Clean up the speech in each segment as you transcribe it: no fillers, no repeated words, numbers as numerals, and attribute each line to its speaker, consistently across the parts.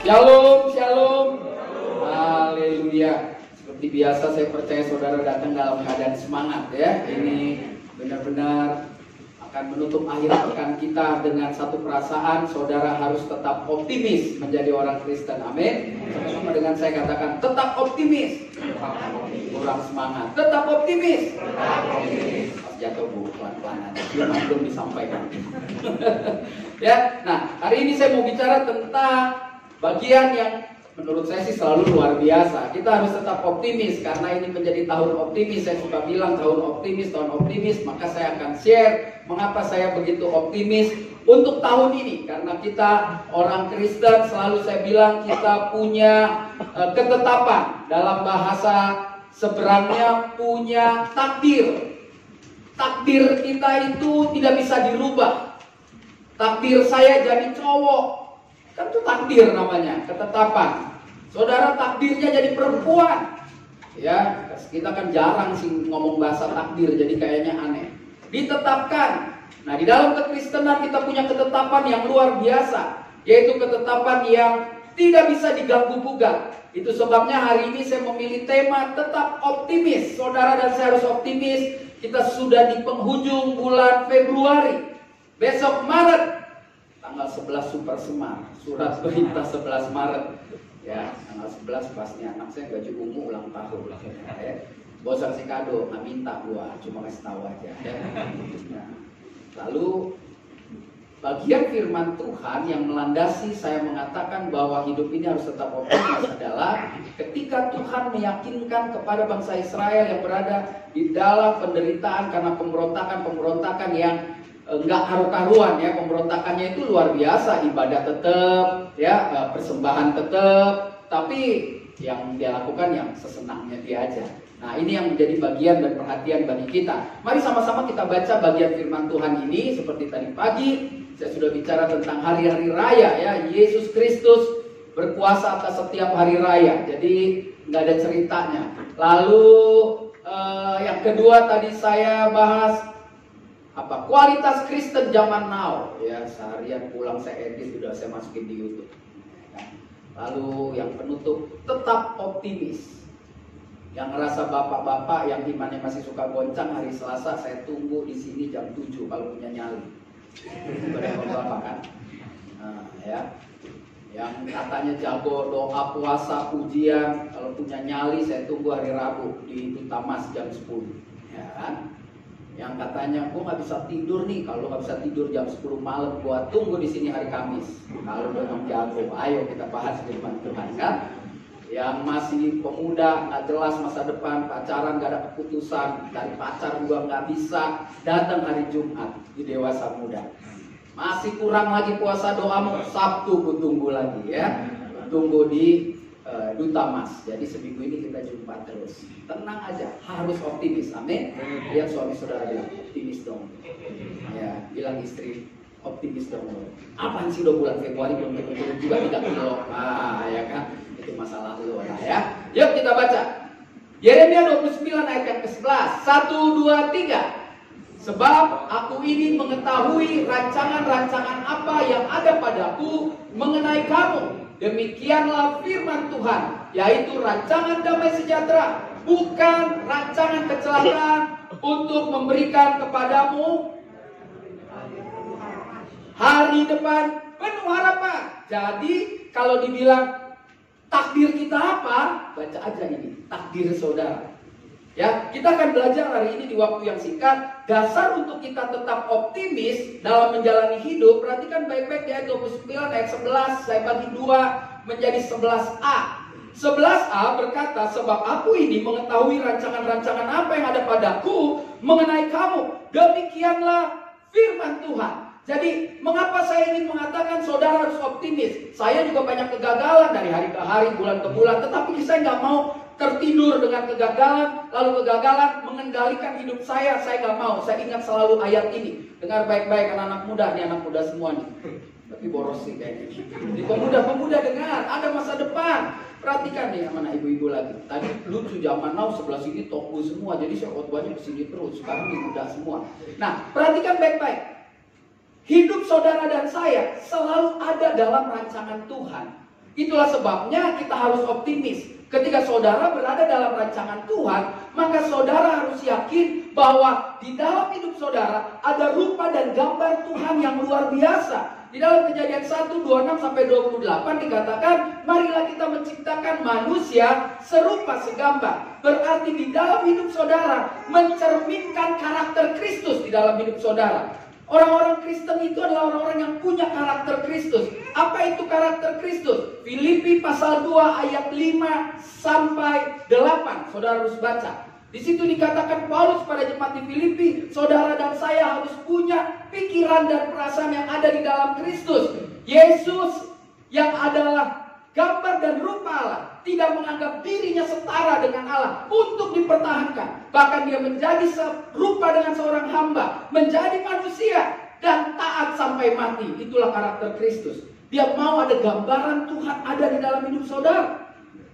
Speaker 1: Shalom, shalom. Haleluya. Seperti biasa saya percaya saudara datang dalam keadaan semangat ya. Ini benar-benar akan menutup akhir pekan kita dengan satu perasaan. Saudara harus tetap optimis menjadi orang Kristen. Amin. Sama-sama dengan saya katakan tetap optimis. Kurang semangat. Tetap optimis. Pas jatuh bu, pelan-pelan aja. Belum disampaikan. Ya. Nah, hari ini saya mau bicara tentang bagian yang menurut saya sih selalu luar biasa. Kita harus tetap optimis karena ini menjadi tahun optimis. Saya suka bilang tahun optimis. Maka saya akan share mengapa saya begitu optimis untuk tahun ini. Karena kita orang Kristen selalu saya bilang kita punya ketetapan. Dalam bahasa seberangnya punya takdir. Takdir kita itu tidak bisa dirubah. Takdir saya jadi cowok, kan itu takdir namanya, ketetapan. Saudara takdirnya jadi perempuan. Ya, kita kan jarang sih ngomong bahasa takdir, jadi kayaknya aneh. Ditetapkan. Nah, di dalam kekristenan kita punya ketetapan yang luar biasa, yaitu ketetapan yang tidak bisa diganggu gugat. Itu sebabnya hari ini saya memilih tema tetap optimis. Saudara dan saya harus optimis. Kita sudah di penghujung bulan Februari. Besok Maret, tanggal 11 Super Semar, surat perintah 11 Maret. Ya, tanggal 11 pasti anak saya baju ungu ulang tahun. Ya. Bos kasih kado, nggak minta gua, cuma kasih tahu aja. Ya. Nah, lalu bagian firman Tuhan yang melandasi saya mengatakan bahwa hidup ini harus tetap optimis adalah ketika Tuhan meyakinkan kepada bangsa Israel yang berada di dalam penderitaan karena pemberontakan yang enggak karu-karuan ya, pemberontakannya itu luar biasa, ibadah tetap ya, persembahan tetap, tapi yang dia lakukan yang sesenangnya dia aja. Nah, ini yang menjadi bagian dan perhatian bagi kita. Mari sama-sama kita baca bagian firman Tuhan ini. Seperti tadi pagi saya sudah bicara tentang hari-hari raya ya, Yesus Kristus berkuasa atas setiap hari raya. Jadi nggak ada ceritanya. Lalu yang kedua tadi saya bahas apa? Kualitas Kristen zaman now. Ya, seharian pulang saya edit, sudah saya masukin di YouTube. Lalu yang penutup, tetap optimis. Yang ngerasa bapak-bapak yang imannya masih suka goncang, hari Selasa saya tunggu di sini jam 7 kalau punya nyali. Pada bapak kan. Nah, ya. Yang katanya jago doa puasa pujian, kalau punya nyali saya tunggu hari Rabu di Duta Mas jam 10. Ya kan? Yang katanya gue nggak bisa tidur nih, kalau nggak bisa tidur jam 10 malam, gue tunggu di sini hari Kamis. Kalau memang jago, ayo kita bahas firman Tuhan kan. Yang masih pemuda, nggak jelas masa depan, pacaran nggak ada keputusan, dari pacar juga nggak bisa, datang hari Jumat di dewasa muda. Masih kurang lagi puasa doamu, Sabtu gue tunggu lagi ya, tunggu di Duta Mas. Jadi seminggu ini kita jumpa terus. Tenang aja, harus optimis. Amin. Lihat suami saudara bilang optimis dong. Ya, bilang istri optimis dong. Apaan sih udah bulan Februari belum turun juga 3 kilo. Ah, ya kan. Itu masalah lu lah ya. Yuk kita baca. Yeremia 29 ayat yang ke-11. 1, 2, 3. Sebab aku ini mengetahui rancangan-rancangan apa yang ada padaku mengenai kamu. Demikianlah firman Tuhan, yaitu rancangan damai sejahtera, bukan rancangan kecelakaan, untuk memberikan kepadamu hari depan penuh harapan. Jadi kalau dibilang takdir kita apa, baca aja ini, takdir saudara. Ya, kita akan belajar hari ini di waktu yang singkat. Dasar untuk kita tetap optimis dalam menjalani hidup. Perhatikan baik-baik di ayat 29 ayat 11. Saya bagi 2 menjadi 11a. 11a berkata, sebab aku ini mengetahui rancangan-rancangan apa yang ada padaku mengenai kamu. Demikianlah firman Tuhan. Jadi mengapa saya ingin mengatakan saudara harus optimis? Saya juga banyak kegagalan dari hari ke hari, bulan ke bulan. Tetapi saya nggak mau tertidur dengan kegagalan, lalu kegagalan mengendalikan hidup saya nggak mau. Saya ingat selalu ayat ini. Dengar baik-baik anak-anak muda, ini anak muda semua nih. Tapi boros sih kayaknya. Di pemuda-pemuda dengar, ada masa depan. Perhatikan nih mana ibu-ibu lagi. Tadi lucu zaman now sebelah sini toko semua, jadi saya khotbahnya kesini terus. Sekarang di muda semua. Nah, perhatikan baik-baik. Hidup saudara dan saya selalu ada dalam rancangan Tuhan. Itulah sebabnya kita harus optimis. Ketika saudara berada dalam rancangan Tuhan, maka saudara harus yakin bahwa di dalam hidup saudara ada rupa dan gambar Tuhan yang luar biasa. Di dalam Kejadian 1:26-28 dikatakan, marilah kita menciptakan manusia serupa segambar. Berarti di dalam hidup saudara mencerminkan karakter Kristus di dalam hidup saudara. Orang-orang Kristen itu adalah orang-orang yang punya karakter Kristus. Apa itu karakter Kristus? Filipi pasal 2 ayat 5-8. Saudara harus baca. Di situ dikatakan Paulus pada jemaat di Filipi, saudara dan saya harus punya pikiran dan perasaan yang ada di dalam Kristus. Yesus yang adalah gambar dan rupa Allah tidak menganggap dirinya setara dengan Allah untuk dipertahankan. Bahkan dia menjadi serupa dengan seorang hamba, menjadi manusia dan taat sampai mati. Itulah karakter Kristus. Dia mau ada gambaran Tuhan ada di dalam hidup saudara.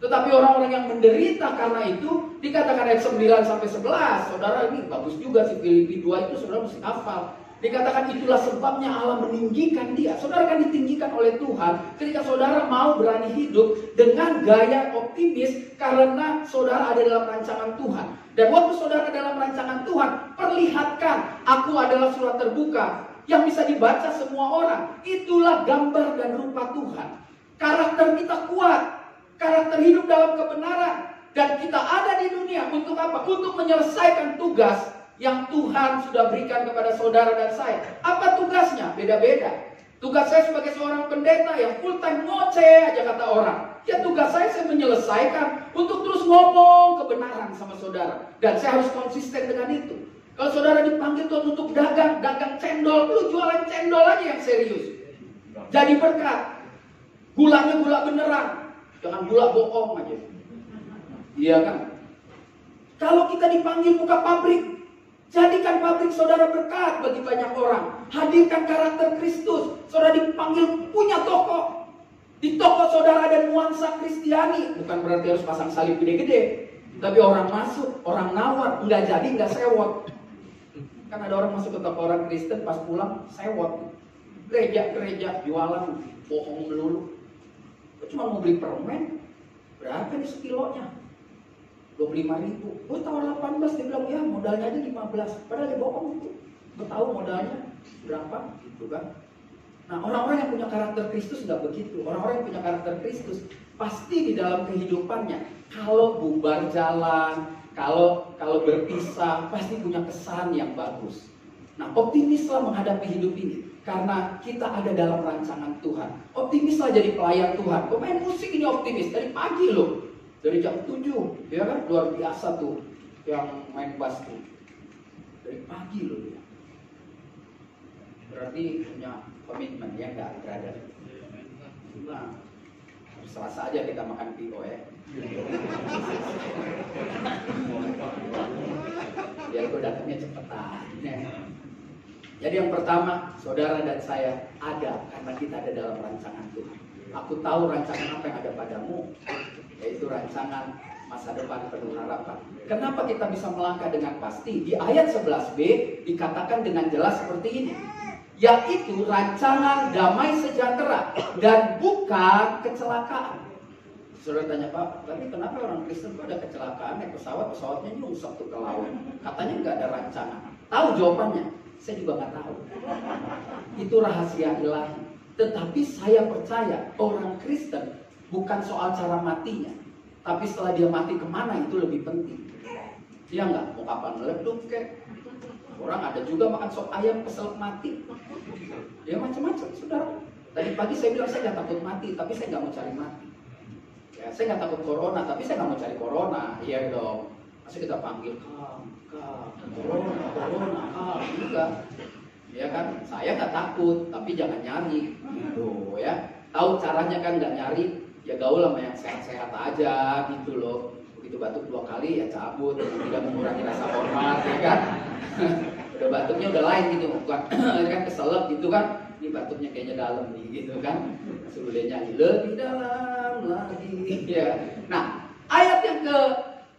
Speaker 1: Tetapi orang-orang yang menderita karena itu, dikatakan ayat 9-11. Saudara, ini bagus juga sih, Filipi 2 itu saudara mesti hafal. Dikatakan itulah sebabnya Allah meninggikan dia. Saudara akan ditinggikan oleh Tuhan ketika saudara mau berani hidup dengan gaya optimis karena saudara ada dalam rancangan Tuhan. Dan waktu saudara dalam rancangan Tuhan, perlihatkan aku adalah surat terbuka yang bisa dibaca semua orang. Itulah gambar dan rupa Tuhan. Karakter kita kuat. Karakter hidup dalam kebenaran. Dan kita ada di dunia untuk apa? Untuk menyelesaikan tugas yang Tuhan sudah berikan kepada saudara dan saya. Apa tugasnya? Beda-beda. Tugas saya sebagai seorang pendeta yang full time ngoceh aja kata orang. Ya tugas saya menyelesaikan untuk terus ngomong kebenaran sama saudara. Dan saya harus konsisten dengan itu. Kalau saudara dipanggil Tuhan untuk dagang cendol, lu jualan cendol aja yang serius. Jadi berkat. Gulanya gula beneran. Jangan gula bohong aja. Iya kan? Kalau kita dipanggil buka pabrik, jadikan pabrik saudara berkat bagi banyak orang. Hadirkan karakter Kristus. Saudara dipanggil punya toko. Di toko saudara ada nuansa Kristiani. Bukan berarti harus pasang salib gede-gede. Tapi orang masuk, orang nawar, nggak jadi, nggak sewot. Kan ada orang masuk ke toko orang Kristen, pas pulang sewot. Gereja, jualan, bohong melulu. Cuma mau beli permen, berapa nih sekilonya? 25.000. Gue tawar 18, dia bilang ya modalnya aja 15. Padahal dia bohong itu. Gue tahu modalnya berapa, gitu kan? Nah orang-orang yang punya karakter Kristus nggak begitu. Orang-orang yang punya karakter Kristus pasti di dalam kehidupannya, kalau bubar jalan, kalau berpisah, pasti punya kesan yang bagus. Nah optimislah menghadapi hidup ini. Karena kita ada dalam rancangan Tuhan. Optimislah jadi pelayan Tuhan. Pemain musik ini optimis dari pagi loh. Dari jam 7. Ya kan? Luar biasa tuh. Yang main bass tuh. Dari pagi loh dia. Berarti punya komitmen ya enggak, brother? Nah, Selasa aja kita makan PO ya. Biar gue datangnya cepetan. Jadi yang pertama, saudara dan saya ada karena kita ada dalam rancangan Tuhan. Aku tahu rancangan apa yang ada padamu, yaitu rancangan masa depan penuh harapan. Kenapa kita bisa melangkah dengan pasti? Di ayat 11b dikatakan dengan jelas seperti ini, yaitu rancangan damai sejahtera dan bukan kecelakaan. Saudara tanya, Pak, tapi kenapa orang Kristen pada kecelakaan naik pesawatnya nyungsep tuh ke laut? Katanya nggak ada rancangan. Tahu jawabannya? Saya juga nggak tahu. Itu rahasia ilahi. Tetapi saya percaya orang Kristen bukan soal cara matinya, tapi setelah dia mati kemana itu lebih penting. Dia nggak mau kapal meleduk kek. Orang ada juga makan sop ayam keselak mati. Ya macam-macam, saudara. Tadi pagi saya bilang saya nggak takut mati, tapi saya nggak mau cari mati. Ya, saya nggak takut corona, tapi saya nggak mau cari corona. Iya dong. Masih kita panggil corona, juga. Ya kan, saya nggak takut, tapi jangan nyari, gitu ya. Tahu caranya kan nggak nyari, ya gaul sama yang sehat-sehat aja, gitu loh. Begitu batuk 2 kali ya cabut, tidak mengurangi rasa hormat, ya kan. Udah batuknya udah lain gitu, bukan kan keselak gitu kan. Ini batuknya kayaknya dalam nih, gitu kan. Suruh dia nyanyi lebih dalam lagi, ya. Nah, ayat yang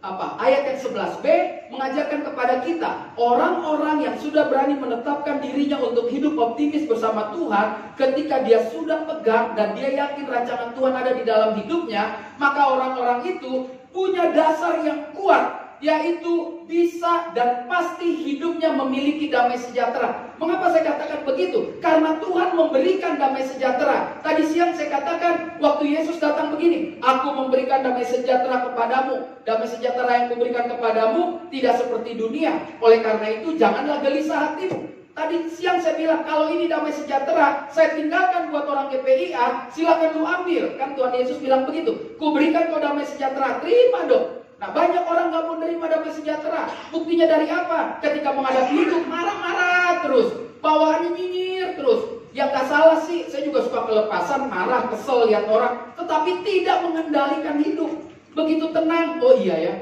Speaker 1: Ayat yang 11b mengajarkan kepada kita, orang-orang yang sudah berani menetapkan dirinya untuk hidup optimis bersama Tuhan, ketika dia sudah pegang dan dia yakin rancangan Tuhan ada di dalam hidupnya, maka orang-orang itu punya dasar yang kuat, yaitu bisa dan pasti hidupnya memiliki damai sejahtera. Mengapa saya katakan begitu? Karena Tuhan memberikan damai sejahtera. Tadi siang saya katakan waktu Yesus datang begini, aku memberikan damai sejahtera kepadamu. Damai sejahtera yang kuberikan kepadamu tidak seperti dunia. Oleh karena itu janganlah gelisah hatimu. Tadi siang saya bilang, kalau ini damai sejahtera saya tinggalkan buat orang GPIA, silakan lu ambil. Kan Tuhan Yesus bilang begitu, kuberikan kau damai sejahtera, terima dong. Nah, banyak orang gak mau menerima damai sejahtera. Buktinya dari apa? Ketika menghadapi hidup marah-marah terus, bawaannya nyinyir terus. Yang gak salah sih, saya juga suka kelepasan, marah, kesel lihat orang, tetapi tidak mengendalikan hidup. Begitu tenang, oh iya ya,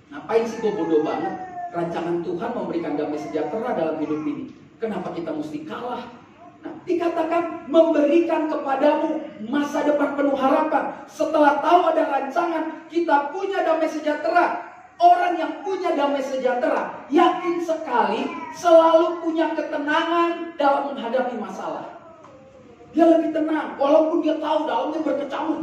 Speaker 1: ngapain sih gue bodoh banget. Rancangan Tuhan memberikan damai sejahtera dalam hidup ini. Kenapa kita mesti kalah? Nah, dikatakan memberikan kepadamu masa depan penuh harapan. Setelah tahu ada rancangan, kita punya damai sejahtera. Orang yang punya damai sejahtera yakin sekali selalu punya ketenangan dalam menghadapi masalah. Dia lebih tenang, walaupun dia tahu dalamnya berkecamuk,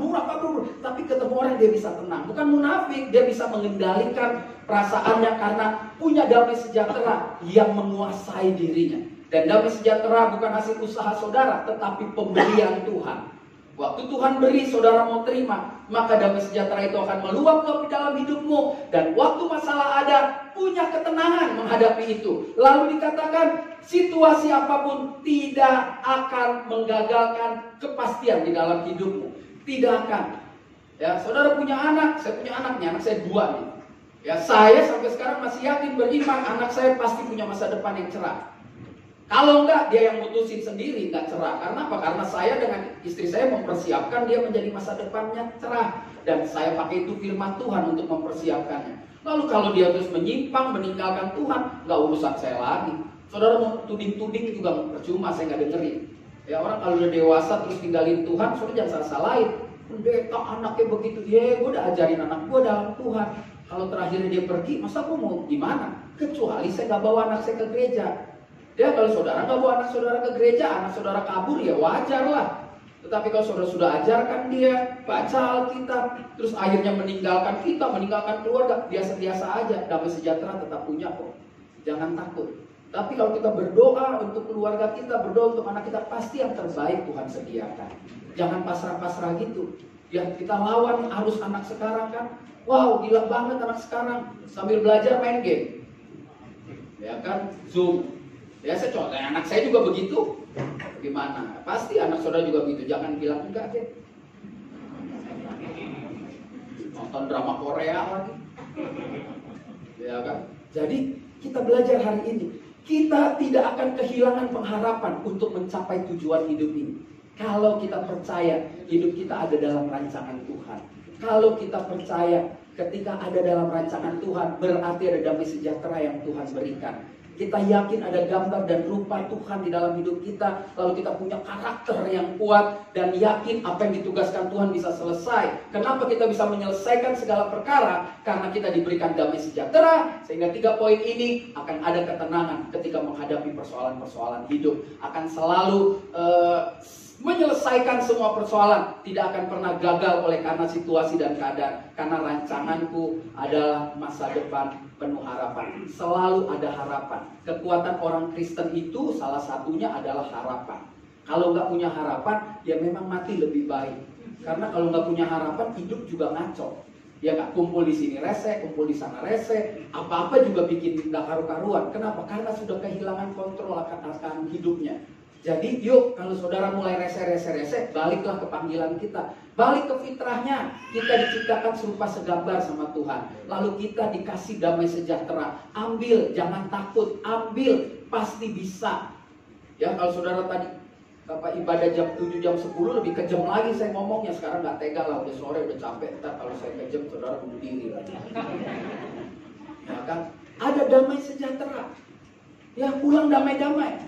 Speaker 1: tapi ketemu orang dia bisa tenang. Bukan munafik, dia bisa mengendalikan perasaannya karena punya damai sejahtera yang menguasai dirinya. Dan damai sejahtera bukan hasil usaha saudara, tetapi pemberian Tuhan. Waktu Tuhan beri, saudara mau terima, maka damai sejahtera itu akan meluap-luap di dalam hidupmu. Dan waktu masalah ada, punya ketenangan menghadapi itu. Lalu dikatakan, situasi apapun tidak akan menggagalkan kepastian di dalam hidupmu. Tidak akan. Ya, saudara punya anak, saya punya anaknya, anak saya 2 nih. Ya, saya sampai sekarang masih yakin beriman, anak saya pasti punya masa depan yang cerah. Kalau enggak, dia yang mutusin sendiri, enggak cerah. Karena apa? Karena saya dengan istri saya mempersiapkan dia menjadi masa depannya cerah. Dan saya pakai itu firman Tuhan untuk mempersiapkannya. Lalu kalau dia terus menyimpang, meninggalkan Tuhan, enggak urusan saya lagi. Saudara mau tuding-tuding juga percuma, saya enggak dengerin. Ya, orang kalau udah dewasa terus tinggalin Tuhan, saudara jangan salah-salahin. Pendeta anaknya begitu, gue udah ajarin anak gue dalam Tuhan. Kalau terakhir dia pergi, masa gue mau gimana? Kecuali saya enggak bawa anak saya ke gereja. Ya, kalau saudara nggak bawa anak saudara ke gereja, anak saudara kabur, ya wajar lah. Tetapi kalau saudara sudah ajarkan dia, baca Alkitab, terus akhirnya meninggalkan kita, meninggalkan keluarga, biasa-biasa aja, damai sejahtera tetap punya kok. Jangan takut. Tapi kalau kita berdoa untuk keluarga kita, berdoa untuk anak kita, pasti yang terbaik Tuhan sediakan. Jangan pasrah-pasrah gitu. Ya, kita lawan arus anak sekarang kan. Wow, gila banget anak sekarang. Sambil belajar main game. Ya kan, Zoom. Ya, saya contoh, anak saya juga begitu. Gimana? Pasti anak saudara juga begitu. Jangan bilang enggak deh. Nonton drama Korea lagi. Ya kan? Jadi kita belajar hari ini, kita tidak akan kehilangan pengharapan untuk mencapai tujuan hidup ini. Kalau kita percaya hidup kita ada dalam rancangan Tuhan. Kalau kita percaya ketika ada dalam rancangan Tuhan, berarti ada damai sejahtera yang Tuhan berikan. Kita yakin ada gambar dan rupa Tuhan di dalam hidup kita. Lalu kita punya karakter yang kuat dan yakin apa yang ditugaskan Tuhan bisa selesai. Kenapa kita bisa menyelesaikan segala perkara? Karena kita diberikan damai sejahtera. Sehingga 3 poin ini akan ada ketenangan ketika menghadapi persoalan-persoalan hidup. Akan selalu menyelesaikan semua persoalan. Tidak akan pernah gagal oleh karena situasi dan keadaan. Karena rancanganku adalah masa depan penuh harapan. Selalu ada harapan. Kekuatan orang Kristen itu salah satunya adalah harapan. Kalau nggak punya harapan, ya memang mati lebih baik. Karena kalau nggak punya harapan, hidup juga ngaco. Ya nggak, kumpul di sini rese, kumpul di sana rese, apa-apa juga bikin nggak karu-karuan. Kenapa? Karena sudah kehilangan kontrol akan hidupnya. Jadi yuk, kalau saudara mulai rese, baliklah ke panggilan kita. Balik ke fitrahnya. Kita diciptakan serupa segambar sama Tuhan. Lalu kita dikasih damai sejahtera. Ambil, jangan takut. Ambil, pasti bisa. Ya, kalau saudara tadi ibadah jam 7, jam 10 lebih kejam lagi saya ngomongnya. Sekarang gak tega lah, udah sore, udah capek. Ntar kalau saya kejam, saudara bunuh diri lagi. Ya kan? Ada damai sejahtera. Ya, pulang damai-damai.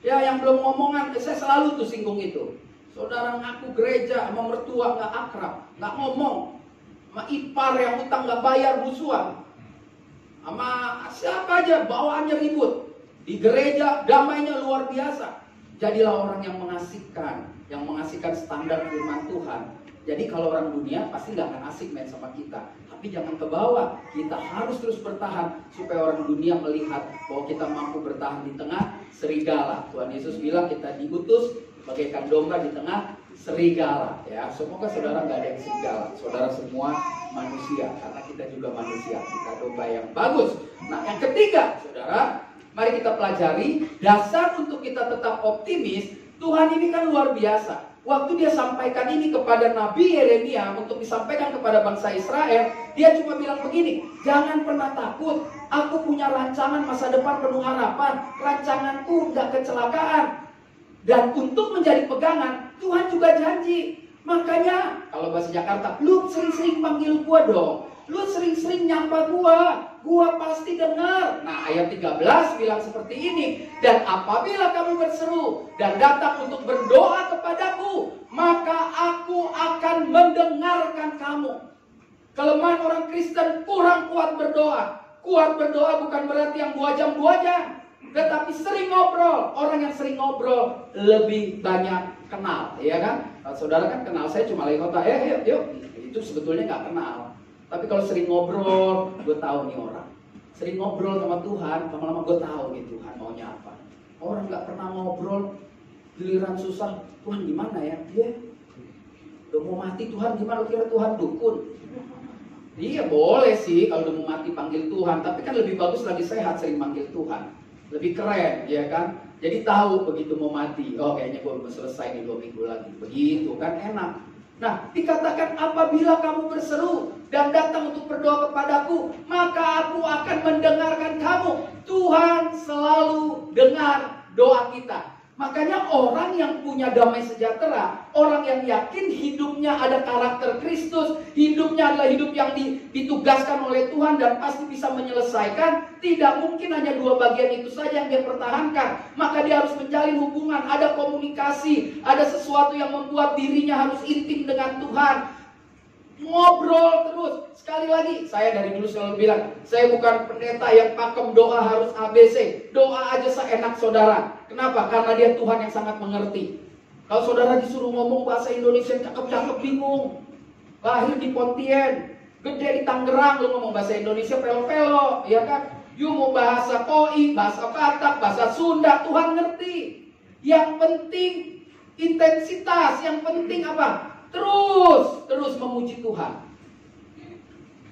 Speaker 1: Ya, yang belum ngomongan, saya selalu tuh singgung itu. Saudara ngaku gereja sama mertua gak akrab, gak ngomong. sama ipar yang utang nggak bayar musuhan, sama siapa aja bawaannya ribut. Di gereja damainya luar biasa. Jadilah orang yang mengasihkan standar firman Tuhan. Jadi kalau orang dunia pasti nggak akan asik main sama kita. Tapi jangan ke bawah. Kita harus terus bertahan supaya orang dunia melihat bahwa kita mampu bertahan di tengah serigala. Tuhan Yesus bilang kita diutus bagaikan domba di tengah serigala. Ya, semoga saudara nggak ada yang serigala. Saudara semua manusia, karena kita juga manusia. Kita domba yang bagus. Nah, yang ketiga, saudara, mari kita pelajari dasar untuk kita tetap optimis. Tuhan ini kan luar biasa. Waktu dia sampaikan ini kepada Nabi Yeremia untuk disampaikan kepada bangsa Israel, dia cuma bilang begini, jangan pernah takut, aku punya rancangan masa depan penuh harapan, rancanganku nggak kecelakaan. Dan untuk menjadi pegangan, Tuhan juga janji. Makanya, kalau bahasa Jakarta, lu sering-sering panggil gua dong, lu sering-sering nyapa gua pasti dengar. Nah, ayat 13 bilang seperti ini. Dan apabila kamu berseru dan datang untuk berdoa kepadaku, maka aku akan mendengarkan kamu. Kelemahan orang Kristen kurang kuat berdoa. Kuat berdoa bukan berarti yang 2 jam, tetapi sering ngobrol. Orang yang sering ngobrol lebih banyak kenal, ya kan? Kalau saudara kan kenal saya cuma lagi kota, yuk. Itu sebetulnya nggak kenal. Tapi kalau sering ngobrol, gue tahu nih orang. Sering ngobrol sama Tuhan, lama-lama gue tahu nih Tuhan maunya apa. Orang nggak pernah ngobrol, giliran susah, Tuhan gimana ya? Dia udah mau mati, Tuhan gimana? Kira Tuhan dukun? Iya boleh sih kalau udah mau mati panggil Tuhan, tapi kan lebih bagus lagi sehat sering panggil Tuhan. Lebih keren, ya kan? Jadi tahu begitu mau mati, oh kayaknya gue belum selesai nih 2 minggu lagi. Begitu kan enak. Nah, dikatakan apabila kamu berseru dan datang untuk berdoa kepadaku, maka aku akan mendengarkan kamu. Tuhan selalu dengar doa kita. Makanya orang yang punya damai sejahtera, orang yang yakin hidupnya ada karakter Kristus, hidupnya adalah hidup yang ditugaskan oleh Tuhan dan pasti bisa menyelesaikan, tidak mungkin hanya 2 bagian itu saja yang dia pertahankan. Maka dia harus menjalin hubungan, ada komunikasi, ada sesuatu yang membuat dirinya harus intim dengan Tuhan. Ngobrol terus. Sekali lagi, saya dari dulu selalu bilang, saya bukan pendeta yang pakem doa harus ABC. Doa aja seenak saudara. Kenapa? Karena dia Tuhan yang sangat mengerti. Kalau saudara disuruh ngomong bahasa Indonesia cakep-cakep bingung. Lahir di Pontien, gede di Tangerang, lu ngomong bahasa Indonesia pelo-pelo, ya kan? You mau bahasa Koi, bahasa Batak, bahasa Sunda, Tuhan ngerti. Yang penting intensitas, yang penting apa? Terus memuji Tuhan.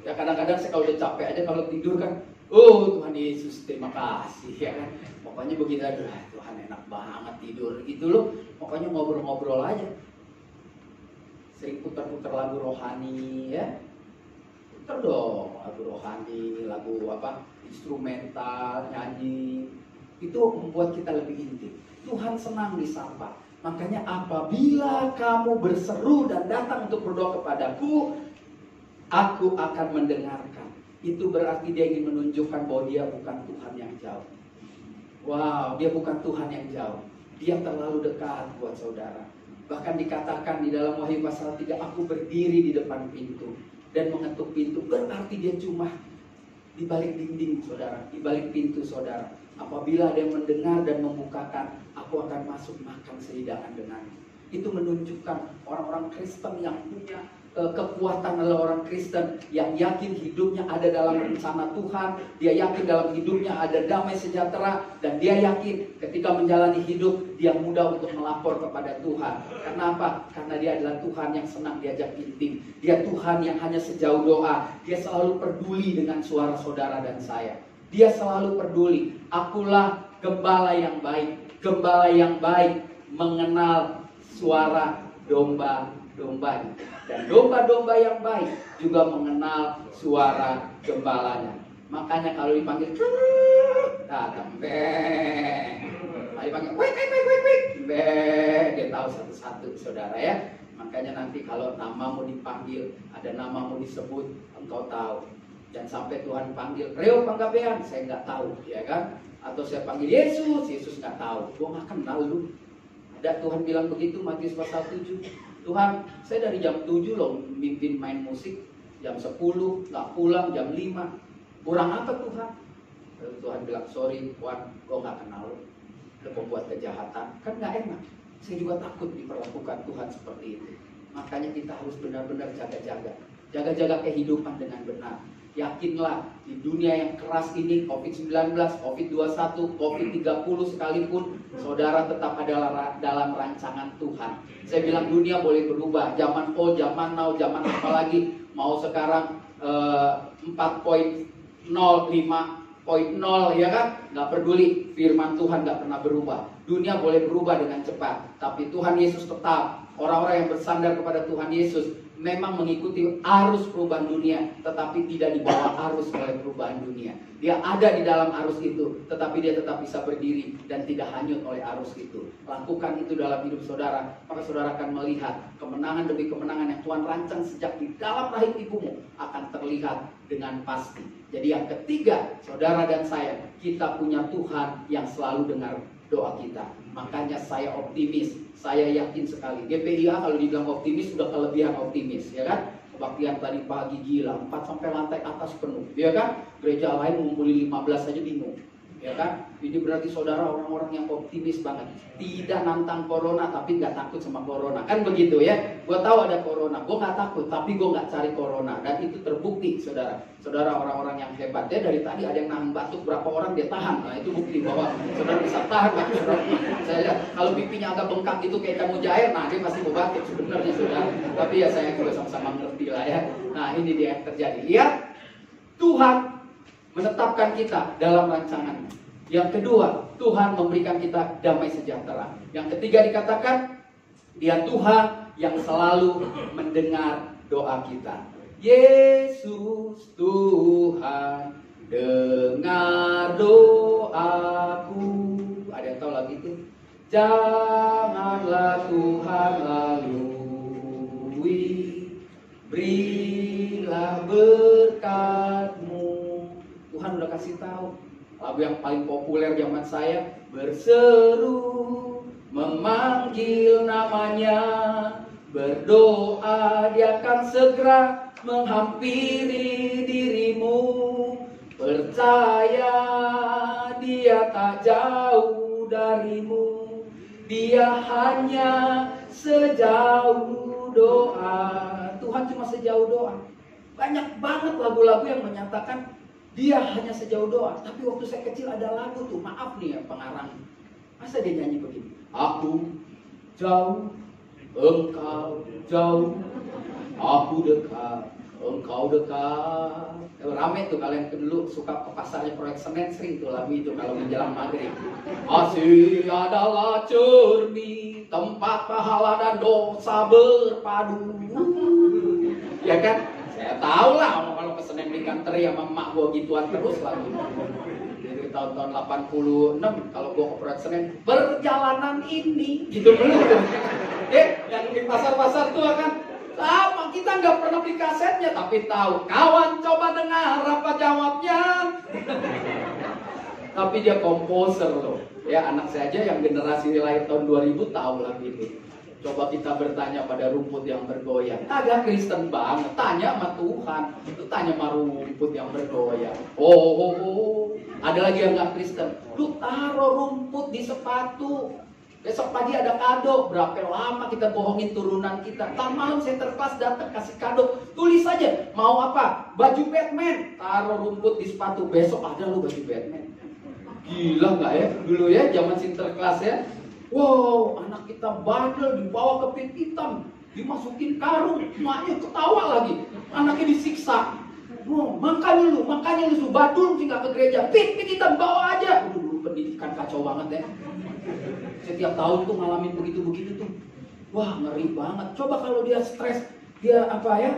Speaker 1: Ya kadang-kadang saya kalau udah capek aja kalau tidur kan, oh Tuhan Yesus terima kasih, ya kan. Pokoknya begitu aja, Tuhan enak banget tidur gitu loh. Pokoknya ngobrol-ngobrol aja. Sering putar-putar lagu rohani, ya. Putar dong lagu rohani, lagu apa, instrumental, nyanyi. Itu membuat kita lebih intim. Tuhan senang disapa. Makanya apabila kamu berseru dan datang untuk berdoa kepadaku, aku akan mendengarkan. Itu berarti dia ingin menunjukkan bahwa dia bukan Tuhan yang jauh. Wow, dia bukan Tuhan yang jauh. Dia terlalu dekat buat saudara. Bahkan dikatakan di dalam Wahyu pasal 3, aku berdiri di depan pintu dan mengetuk pintu. Berarti dia cuma di balik dinding saudara, di balik pintu saudara. Apabila ada yang mendengar dan membukakan, aku akan masuk makan sehidangan dengannya. Itu menunjukkan orang-orang Kristen yang punya kekuatan adalah orang Kristen yang yakin hidupnya ada dalam rencana Tuhan. Dia yakin dalam hidupnya ada damai sejahtera. Dan dia yakin ketika menjalani hidup, dia mudah untuk melapor kepada Tuhan. Kenapa? Karena dia adalah Tuhan yang senang diajak intim. Dia Tuhan yang hanya sejauh doa. Dia selalu peduli dengan suara saudara dan saya. Dia selalu peduli. Akulah gembala yang baik. Gembala yang baik mengenal suara domba-dombanya. Dan domba-domba yang baik juga mengenal suara gembalanya. Makanya kalau dipanggil datang, kalau dipanggil wik, dia tahu satu-satu saudara ya. Makanya nanti kalau namamu dipanggil, ada namamu disebut, engkau tahu. Dan sampai Tuhan panggil, Reo Panggabean, saya nggak tahu, ya kan? Atau saya panggil Yesus, Yesus nggak tahu. Gua nggak kenal lu. Ada Tuhan bilang begitu, Matius pasal 7. Tuhan, saya dari jam 7 loh mimpin main musik. jam 10, nggak pulang jam 5. Kurang apa Tuhan? Lalu Tuhan bilang, sorry Wan, gue nggak kenal lo pembuat kejahatan. Kan nggak enak. Saya juga takut diperlakukan Tuhan seperti itu. Makanya kita harus benar-benar jaga-jaga. Jaga-jaga kehidupan dengan benar. Yakinlah di dunia yang keras ini, COVID-19, COVID-21, COVID-30 sekalipun, saudara tetap adalah dalam rancangan Tuhan. Saya bilang dunia boleh berubah. Zaman old, zaman now, zaman apa lagi. Mau sekarang 4.0, 5.0 ya kan? Nggak peduli, firman Tuhan nggak pernah berubah. Dunia boleh berubah dengan cepat, tapi Tuhan Yesus tetap. Orang-orang yang bersandar kepada Tuhan Yesus memang mengikuti arus perubahan dunia, tetapi tidak dibawa arus oleh perubahan dunia. Dia ada di dalam arus itu, tetapi dia tetap bisa berdiri dan tidak hanyut oleh arus itu. Lakukan itu dalam hidup saudara, maka saudara akan melihat kemenangan demi kemenangan yang Tuhan rancang sejak di dalam rahim ibumu akan terlihat dengan pasti. Jadi yang ketiga, saudara dan saya, kita punya Tuhan yang selalu dengar doa kita. Makanya saya optimis, saya yakin sekali. GPIA kalau dibilang optimis sudah kelebihan optimis, ya kan? Kebaktian tadi pagi gila, 4 sampai lantai atas penuh, ya kan? Gereja lain ngumpulin 15 saja bingung, ya kan? Ini berarti saudara orang-orang yang optimis banget. Tidak nantang corona tapi nggak takut sama corona, kan begitu ya? Gue tahu ada corona, gue nggak takut tapi gue nggak cari corona, dan itu terbukti, saudara. Saudara orang-orang yang hebat, ya dari tadi ada yang nahan batuk, berapa orang dia tahan. Nah itu bukti bahwa saudara bisa tahan batuk. Saudara, saya lihat kalau pipinya agak bengkak itu kayak kamu jair, nah dia pasti mau batuk sebenarnya saudara. Tapi ya saya juga sama-sama ngerti lah ya. Nah ini dia yang terjadi. Lihat, Tuhan menetapkan kita dalam rancangannya. Yang kedua, Tuhan memberikan kita damai sejahtera. Yang ketiga dikatakan, Dia Tuhan yang selalu mendengar doa kita. Yesus Tuhan, dengar doaku. Ada yang tahu lagu itu? Janganlah Tuhan lalui, berilah berkat-Mu. Tuhan udah kasih tahu. Lagu yang paling populer zaman saya, berseru, memanggil namanya, berdoa Dia akan segera menghampiri dirimu. Percaya Dia tak jauh darimu, Dia hanya sejauh doa. Tuhan cuma sejauh doa. Banyak banget lagu-lagu yang menyatakan Dia hanya sejauh doa. Tapi waktu saya kecil ada lagu tuh, maaf nih ya pengarang, masa dia nyanyi begini? Aku jauh, engkau jauh, aku dekat, engkau dekat. Rame tuh kalian dulu suka ke pasarnya Proyek Senen, sering tuh lagu itu kalau menjelang maghrib. Kasih adalah cermin, tempat pahala dan dosa berpadu. Ya kan? Saya tahu lah kalau ke Senen di Kanteri sama emak gue gituan terus lagi. Dari tahun-tahun 86 kalau gue ke Proyek Senen, perjalanan ini gitu dulu. Yang di pasar-pasar tuh kan sama, kita nggak pernah beli kasetnya tapi tahu. Kawan coba dengar apa jawabnya. Tapi dia komposer loh. Ya anak saya aja yang generasi lahir tahun 2000 tahu lah gitu. Coba kita bertanya pada rumput yang bergoyang. Agak Kristen banget. Tanya sama Tuhan. Lu tanya sama rumput yang bergoyang. Oh. Ada lagi yang gak Kristen. Lu taruh rumput di sepatu. Besok pagi ada kado. Berapa lama kita bohongin turunan kita. Ntar malam center class datang kasih kado. Tulis aja. Mau apa? Baju Batman. Taruh rumput di sepatu. Besok ada lu baju Batman. Gila gak ya? Dulu ya zaman center class ya. Wow, anak kita bandel dibawa ke pit hitam, dimasukin karung, emaknya ketawa lagi, anaknya disiksa. Oh, makanya lu badul sih nggak ke gereja, pit hitam bawa aja. Dulu pendidikan kacau banget ya. Setiap tahun tuh ngalamin begitu tuh. Wah ngeri banget. Coba kalau dia stres, dia apa ya?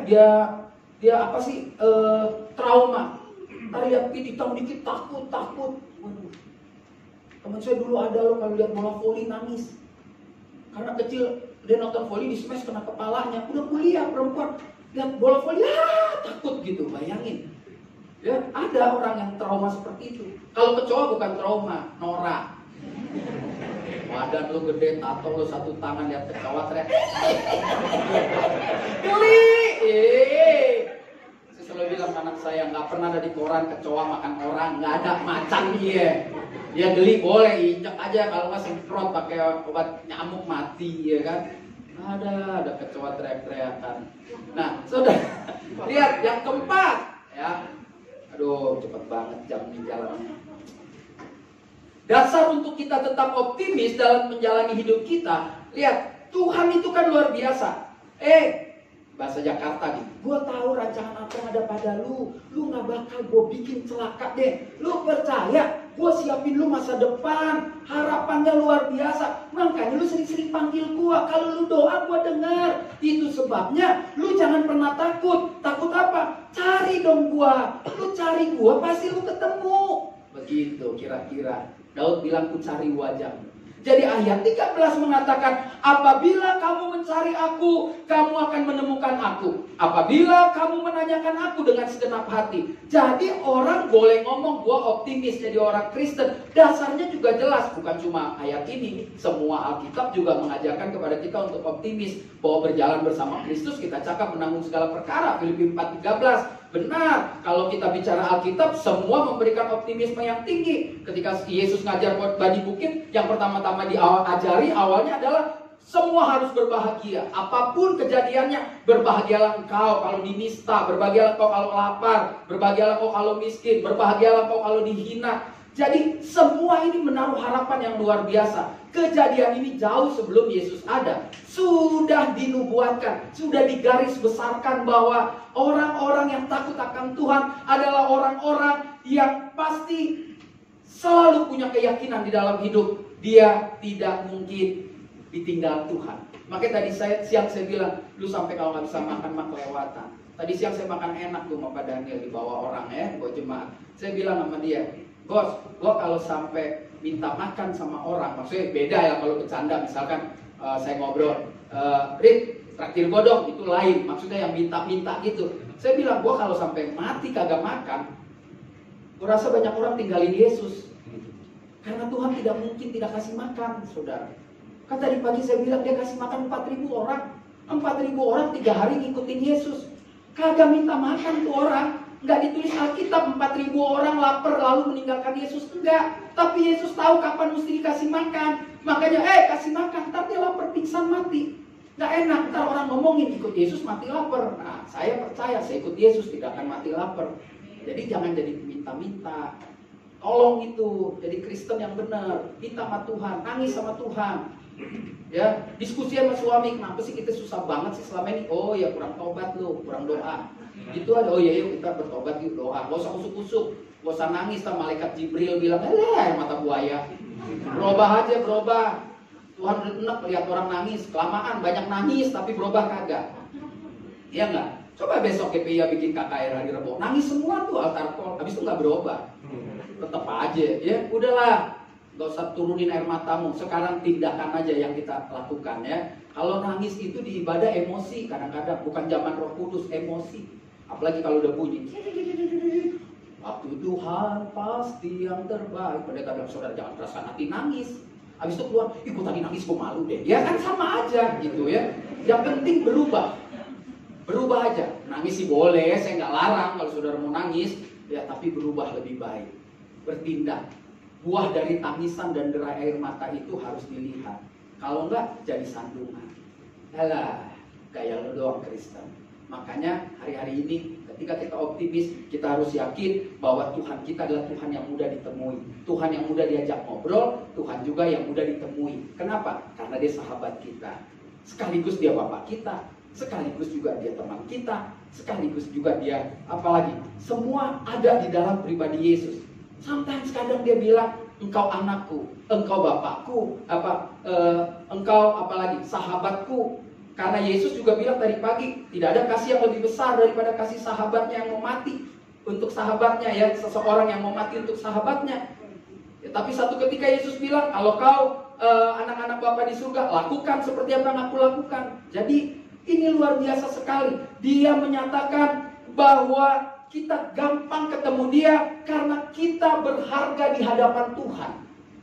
Speaker 1: Dia apa sih? Trauma. Ntar lihat pit hitam dikit takut. Waduh. Teman saya dulu ada loh kalau lihat bola voli nangis. Karena kecil dia nonton voli di smash kena kepalanya. Udah kuliah perempuan lihat bola voli takut gitu, bayangin. Ya ada orang yang trauma seperti itu. Kalau kecoa bukan trauma, norak. Badan lu gede, tato lu satu tangan lihat kecoa teriak. Geli. saudara di koran kecoa makan orang, nggak ada macan dia. Dia geli boleh injek aja, kalau nggak semprot pakai obat nyamuk mati ya kan. Ada kecoa teriak-teriakan. Nah, saudara lihat yang keempat ya. Aduh, cepet banget jam ini jalannya. Dasar untuk kita tetap optimis dalam menjalani hidup kita. Lihat, Tuhan itu kan luar biasa. Bahasa Jakarta nih, gue tahu rancangan apa yang ada pada lu gak bakal gue bikin celaka deh. Lu percaya, gue siapin lu masa depan, harapannya luar biasa. Makanya lu sering-sering panggil gue, kalau lu doa gue dengar. Itu sebabnya lu jangan pernah takut. Takut apa? Cari dong gue. Lu cari gue pasti lu ketemu. Begitu kira-kira Daud bilang, ku cari wajahmu. Jadi ayat 13 mengatakan, apabila kamu mencari aku, kamu akan menemukan aku. Apabila kamu menanyakan aku dengan segenap hati. Jadi orang boleh ngomong, gua optimis jadi orang Kristen. Dasarnya juga jelas, bukan cuma ayat ini. Semua Alkitab juga mengajarkan kepada kita untuk optimis. Bahwa berjalan bersama Kristus, kita cakap menanggung segala perkara. Filipi 4:13. Benar, kalau kita bicara Alkitab, semua memberikan optimisme yang tinggi. Ketika Yesus ngajar khotbah di bukit, yang pertama-tama diajari awalnya adalah semua harus berbahagia. Apapun kejadiannya, berbahagialah engkau kalau dinista, berbahagialah engkau kalau lapar, berbahagialah engkau kalau miskin, berbahagialah engkau kalau dihina. Jadi semua ini menaruh harapan yang luar biasa. Kejadian ini jauh sebelum Yesus ada. Sudah dinubuatkan, sudah digaris besarkan bahwa orang-orang yang takut akan Tuhan adalah orang-orang yang pasti selalu punya keyakinan di dalam hidup. Dia tidak mungkin ditinggal Tuhan. Makanya tadi siang saya bilang, lu sampai kalau nggak bisa makan mah kelewatan. Tadi siang saya makan enak tuh sama Pak Daniel, dibawa orang ya, bawa jemaat. Saya bilang sama dia, bos, gua kalau sampai minta makan sama orang, maksudnya beda ya kalau bercanda, misalkan saya ngobrol, Rik, traktir gua dong, itu lain, maksudnya yang minta-minta gitu. Saya bilang, gua kalau sampai mati kagak makan, gua rasa banyak orang tinggalin Yesus. Karena Tuhan tidak mungkin tidak kasih makan, saudara. Kan tadi pagi saya bilang dia kasih makan 4.000 orang. 4.000 orang 3 hari ngikutin Yesus. Kagak minta makan tuh orang. Nggak ditulis Alkitab 4.000 orang lapar lalu meninggalkan Yesus. Enggak. Tapi Yesus tahu kapan mesti dikasih makan. Makanya kasih makan. Ntar dia lapar pingsan mati. Nggak enak. Ntar orang ngomongin ikut Yesus mati lapar. Nah, saya percaya saya ikut Yesus tidak akan mati lapar. Jadi jangan jadi minta-minta. Tolong itu jadi Kristen yang benar. Minta sama Tuhan. Nangis sama Tuhan. Ya, diskusi sama suami, kenapa sih kita susah banget sih selama ini? Oh ya kurang tobat lu, kurang doa. Itu ada, oh ya yuk kita bertobat yuk doa. Gak usah kusuk-kusuk, gak usah nangis. Malaikat Jibril bilang, mata buaya. Berubah aja, berubah. Tuhan udah enak lihat orang nangis, kelamaan banyak nangis tapi berubah kagak. Iya nggak? Coba besok GPIA bikin KKR hari Rebo, nangis semua tuh altar call, habis itu nggak berubah. Tetap aja, ya udahlah. Gak usah turunin air matamu. Sekarang tindakan aja yang kita lakukan ya. Kalau nangis itu di ibadah emosi kadang-kadang, bukan zaman Roh Kudus, emosi. Apalagi kalau udah bunyi. Waktu Tuhan pasti yang terbaik. Pendeta bilang, saudara jangan perasaan hati nangis. Habis itu keluar, gue tadi nangis gue malu deh. Ya kan sama aja gitu ya. Yang penting berubah. Berubah aja. Nangis sih boleh, saya nggak larang kalau saudara mau nangis. Ya tapi berubah lebih baik. Bertindak. Buah dari tangisan dan derai air mata itu harus dilihat. Kalau enggak, jadi sandungan. Alah, gaya lo doang Kristen. Makanya hari-hari ini ketika kita optimis, kita harus yakin bahwa Tuhan kita adalah Tuhan yang mudah ditemui. Tuhan yang mudah diajak ngobrol, Tuhan juga yang mudah ditemui. Kenapa? Karena dia sahabat kita. Sekaligus dia bapak kita, sekaligus juga dia teman kita, sekaligus juga dia apalagi. Semua ada di dalam pribadi Yesus. Sometimes kadang dia bilang, engkau anakku, engkau bapakku, engkau apalagi sahabatku. Karena Yesus juga bilang tadi pagi, tidak ada kasih yang lebih besar daripada kasih sahabatnya yang mau mati untuk sahabatnya ya, seseorang yang mau mati untuk sahabatnya. Ya, tapi satu ketika Yesus bilang, kalau kau anak-anak Bapa di surga, lakukan seperti apa yang aku lakukan. Jadi ini luar biasa sekali. Dia menyatakan bahwa kita gampang ketemu dia karena kita berharga di hadapan Tuhan.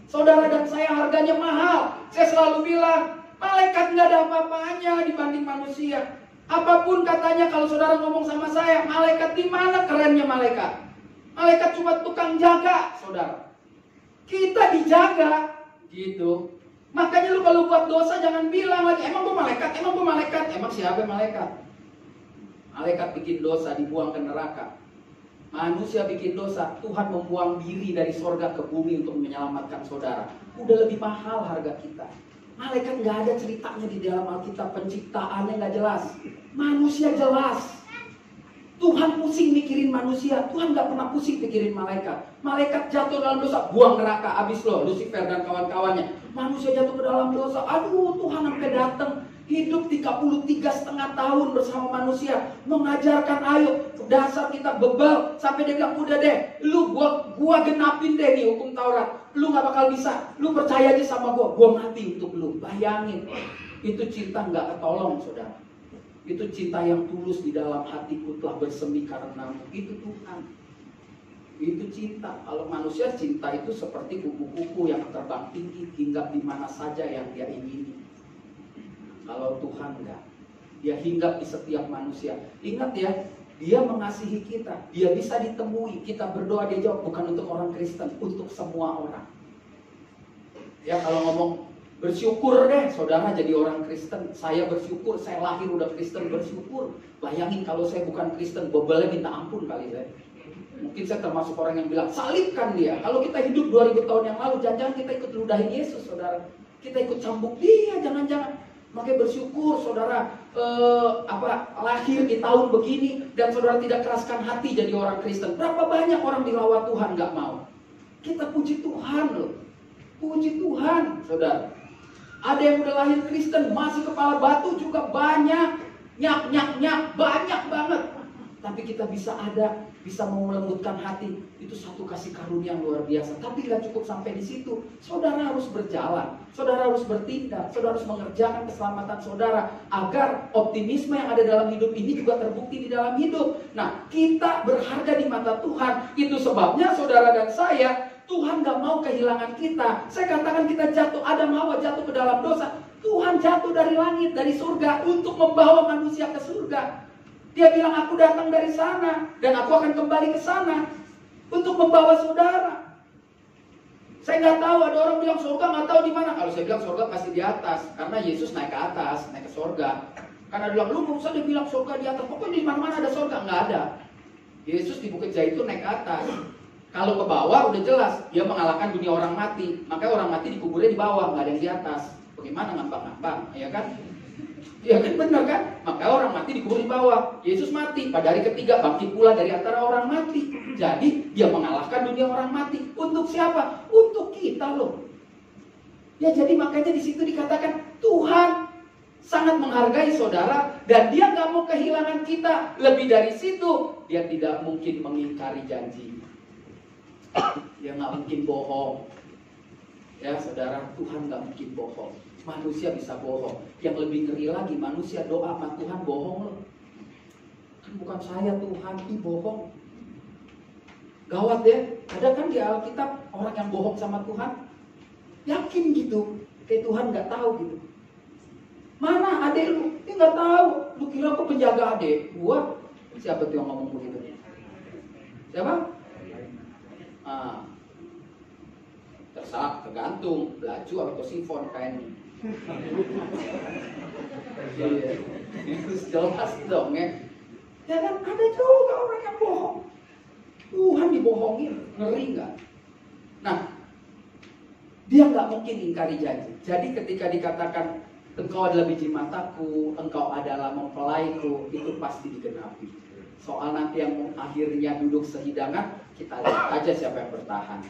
Speaker 1: Saudara dan saya harganya mahal. Saya selalu bilang, malaikat nggak ada apa-apanya dibanding manusia. Apapun katanya kalau saudara ngomong sama saya, malaikat di mana kerennya malaikat? Malaikat cuma tukang jaga, saudara. Kita dijaga, gitu. Makanya lu kalau buat dosa jangan bilang lagi, emang gua malaikat, emang gua malaikat. Emang siapa malaikat? Malaikat bikin dosa, dibuang ke neraka. Manusia bikin dosa, Tuhan membuang diri dari sorga ke bumi untuk menyelamatkan saudara. Udah lebih mahal harga kita. Malaikat nggak ada ceritanya di dalam Alkitab, penciptaannya nggak jelas. Manusia jelas. Tuhan pusing mikirin manusia, Tuhan nggak pernah pusing mikirin malaikat. Malaikat jatuh dalam dosa, buang neraka, habis loh, Lucifer dan kawan-kawannya. Manusia jatuh ke dalam dosa, aduh Tuhan sampai datang. Hidup 33,5 tahun bersama manusia, mengajarkan, ayo dasar kita bebal, sampai dia bilang udah deh, lu gua genapin deh nih hukum Taurat, lu nggak bakal bisa, lu percaya aja sama gua mati untuk lu. Bayangin, itu cinta nggak ketolong, saudara. Itu cinta yang tulus di dalam hatiku telah bersemi karenamu. Itu Tuhan. Itu cinta. Kalau manusia, cinta itu seperti kupu-kupu yang terbang tinggi, hinggap di mana saja yang dia ingini. Kalau Tuhan enggak, dia hinggap di setiap manusia. Ingat ya, dia mengasihi kita. Dia bisa ditemui. Kita berdoa, dia jawab. Bukan untuk orang Kristen, untuk semua orang. Ya, kalau ngomong bersyukur deh, saudara jadi orang Kristen. Saya bersyukur, saya lahir udah Kristen, bersyukur. Bayangin kalau saya bukan Kristen, bebelnya minta ampun kali saya. Mungkin saya termasuk orang yang bilang, salibkan dia. Kalau kita hidup 2000 tahun yang lalu, jangan-jangan kita ikut ludahin Yesus, saudara. Kita ikut cambuk dia, jangan-jangan. Makanya bersyukur saudara lahir di tahun begini dan saudara tidak keraskan hati jadi orang Kristen. Berapa banyak orang dilawat Tuhan nggak mau. Kita puji Tuhan loh. Puji Tuhan, saudara. Ada yang udah lahir Kristen masih kepala batu juga banyak. Nyak, banyak banget. Tapi kita bisa mau melembutkan hati. Itu satu kasih karunia yang luar biasa. Tapi gak cukup sampai di situ. Saudara harus berjalan. Saudara harus bertindak. Saudara harus mengerjakan keselamatan saudara. Agar optimisme yang ada dalam hidup ini juga terbukti di dalam hidup. Nah, kita berharga di mata Tuhan. Itu sebabnya saudara dan saya, Tuhan gak mau kehilangan kita. Saya katakan kita jatuh, Adam Hawa jatuh ke dalam dosa. Tuhan jatuh dari langit, dari surga untuk membawa manusia ke surga. Dia bilang, aku datang dari sana dan aku akan kembali ke sana untuk membawa saudara. Saya nggak tahu, ada orang bilang surga nggak tahu di mana. Kalau saya bilang surga pasti di atas, karena Yesus naik ke atas, naik ke surga. Karena dia bilang, lu nggak usah dia bilang surga di atas. Pokoknya di mana-mana ada surga, nggak ada. Yesus di Bukit Zaitun naik ke atas. Kalau ke bawah udah jelas, dia mengalahkan dunia orang mati. Makanya orang mati dikuburnya di bawah, nggak ada yang di atas. Bagaimana ngambang-ngambang, ya kan? Ya kan benar kan? Maka orang mati dikubur di bawah. Yesus mati, pada hari ketiga bangkit pula dari antara orang mati. Jadi dia mengalahkan dunia orang mati. Untuk siapa? Untuk kita loh. Ya jadi makanya di situ dikatakan Tuhan sangat menghargai saudara dan dia nggak mau kehilangan kita. Lebih dari situ, dia tidak mungkin mengingkari janji. Dia nggak mungkin bohong. Ya saudara, Tuhan nggak mungkin bohong. Manusia bisa bohong. Yang lebih ngeri lagi, manusia doa sama Tuhan bohong loh. Kan bukan saya Tuhan, bohong. Gawat ya. Ada kan di Alkitab orang yang bohong sama Tuhan, yakin gitu, kayak Tuhan nggak tahu gitu. Mana adek lu? Dia nggak tahu. Lu kira aku penjaga adek gua? Siapa tuh yang ngomong begitu? Siapa? Terserah, tergantung baju atau sifon kainnya. Iya, jelas dong ya. Ya kan ada juga orang yang bohong. Tuhan dibohongin, ngeri nggak? Nah, dia nggak mungkin ingkari janji. Jadi ketika dikatakan engkau adalah biji mataku, engkau adalah mempelaiku, itu pasti digenapi. Soal nanti yang akhirnya duduk sehidangan, kita lihat aja siapa yang bertahan.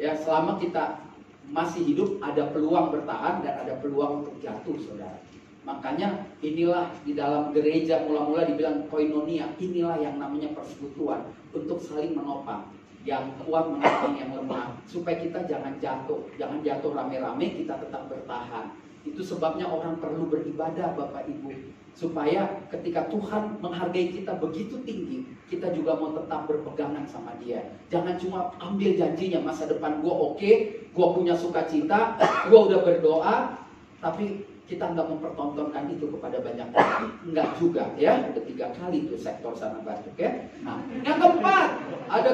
Speaker 1: Ya, selama kita masih hidup ada peluang bertahan dan ada peluang untuk jatuh, saudara. Makanya inilah di dalam gereja mula-mula dibilang koinonia. Inilah yang namanya persekutuan untuk saling menopang. Yang kuat menopang yang lemah, supaya kita jangan jatuh rame-rame, kita tetap bertahan. Itu sebabnya orang perlu beribadah, Bapak Ibu, supaya ketika Tuhan menghargai kita begitu tinggi, kita juga mau tetap berpegangan sama Dia. Jangan cuma ambil janjinya, masa depan gue oke, gue punya sukacita, gue udah berdoa, tapi kita nggak mempertontonkan itu kepada banyak orang. Enggak juga ya, udah 3 kali tuh sektor sana batuk ya. Nah, yang keempat, ada